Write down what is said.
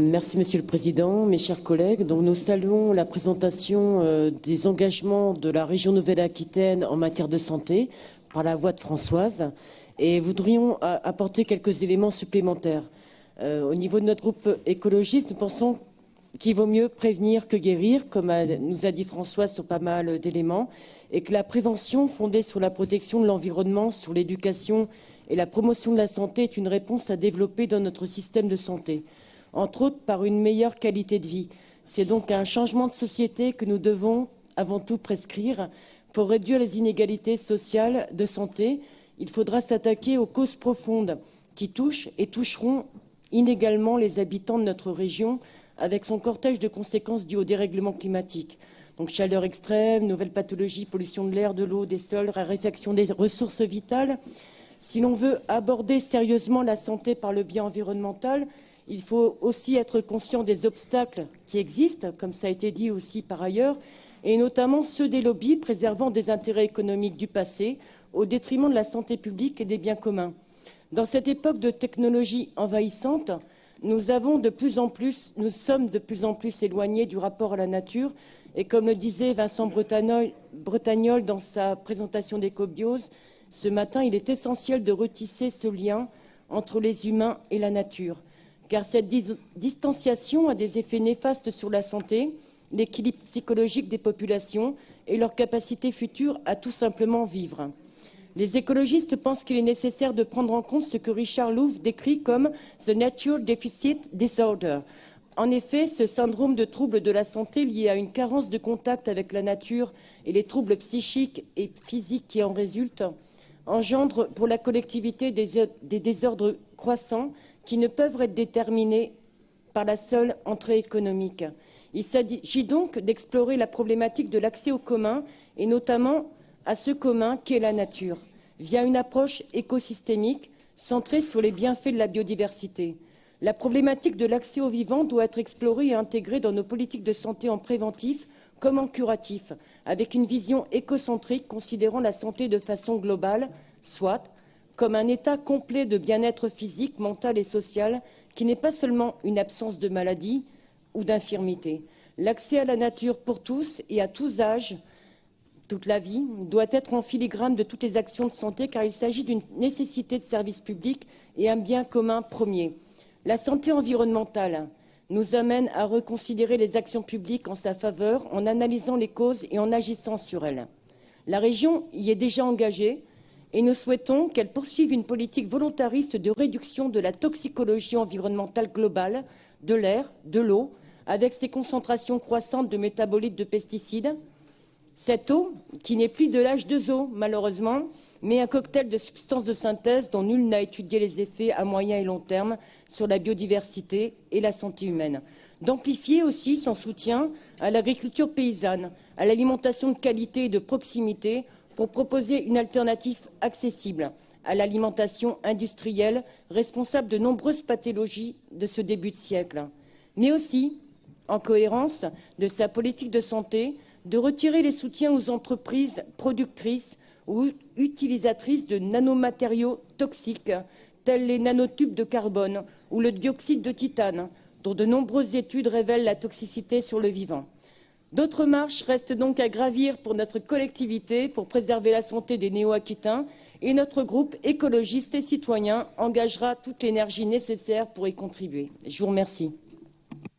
Merci Monsieur le Président, mes chers collègues. Donc, nous saluons la présentation des engagements de la région Nouvelle-Aquitaine en matière de santé par la voix de Françoise et voudrions apporter quelques éléments supplémentaires. Au niveau de notre groupe écologiste, nous pensons qu'il vaut mieux prévenir que guérir, comme nous a dit Françoise sur pas mal d'éléments, et que la prévention fondée sur la protection de l'environnement, sur l'éducation et la promotion de la santé est une réponse à développer dans notre système de santé, entre autres par une meilleure qualité de vie. C'est donc un changement de société que nous devons avant tout prescrire. Pour réduire les inégalités sociales de santé, il faudra s'attaquer aux causes profondes qui touchent et toucheront inégalement les habitants de notre région, avec son cortège de conséquences dues au dérèglement climatique. Donc chaleur extrême, nouvelles pathologies, pollution de l'air, de l'eau, des sols, raréfaction des ressources vitales. Si l'on veut aborder sérieusement la santé par le biais environnemental, il faut aussi être conscient des obstacles qui existent, comme ça a été dit aussi par ailleurs, et notamment ceux des lobbies préservant des intérêts économiques du passé au détriment de la santé publique et des biens communs. Dans cette époque de technologie envahissante, nous sommes de plus en plus éloignés du rapport à la nature. Et comme le disait Vincent Bretagnol dans sa présentation d'Ecobiose, ce matin, il est essentiel de retisser ce lien entre les humains et la nature. Car cette distanciation a des effets néfastes sur la santé, l'équilibre psychologique des populations et leur capacité future à tout simplement vivre. Les écologistes pensent qu'il est nécessaire de prendre en compte ce que Richard Louv décrit comme « the nature deficit disorder ». En effet, ce syndrome de troubles de la santé lié à une carence de contact avec la nature et les troubles psychiques et physiques qui en résultent engendre pour la collectivité des désordres croissants qui ne peuvent être déterminés par la seule entrée économique. Il s'agit donc d'explorer la problématique de l'accès au commun et notamment à ce commun qu'est la nature, via une approche écosystémique centrée sur les bienfaits de la biodiversité. La problématique de l'accès au vivant doit être explorée et intégrée dans nos politiques de santé en préventif comme en curatif, avec une vision écocentrique considérant la santé de façon globale, soit comme un état complet de bien-être physique, mental et social, qui n'est pas seulement une absence de maladie ou d'infirmité. L'accès à la nature pour tous et à tous âges, toute la vie, doit être en filigrane de toutes les actions de santé, car il s'agit d'une nécessité de service public et un bien commun premier. La santé environnementale nous amène à reconsidérer les actions publiques en sa faveur, en analysant les causes et en agissant sur elles. La région y est déjà engagée et nous souhaitons qu'elle poursuive une politique volontariste de réduction de la toxicologie environnementale globale, de l'air, de l'eau, avec ses concentrations croissantes de métabolites de pesticides. Cette eau, qui n'est plus de l'H2O malheureusement, mais un cocktail de substances de synthèse dont nul n'a étudié les effets à moyen et long terme sur la biodiversité et la santé humaine. D'amplifier aussi son soutien à l'agriculture paysanne, à l'alimentation de qualité et de proximité pour proposer une alternative accessible à l'alimentation industrielle responsable de nombreuses pathologies de ce début de siècle. Mais aussi, en cohérence de sa politique de santé, de retirer les soutiens aux entreprises productrices ou utilisatrices de nanomatériaux toxiques, tels les nanotubes de carbone ou le dioxyde de titane, dont de nombreuses études révèlent la toxicité sur le vivant. D'autres marches restent donc à gravir pour notre collectivité, pour préserver la santé des Néo-Aquitains, et notre groupe écologiste et citoyen engagera toute l'énergie nécessaire pour y contribuer. Je vous remercie.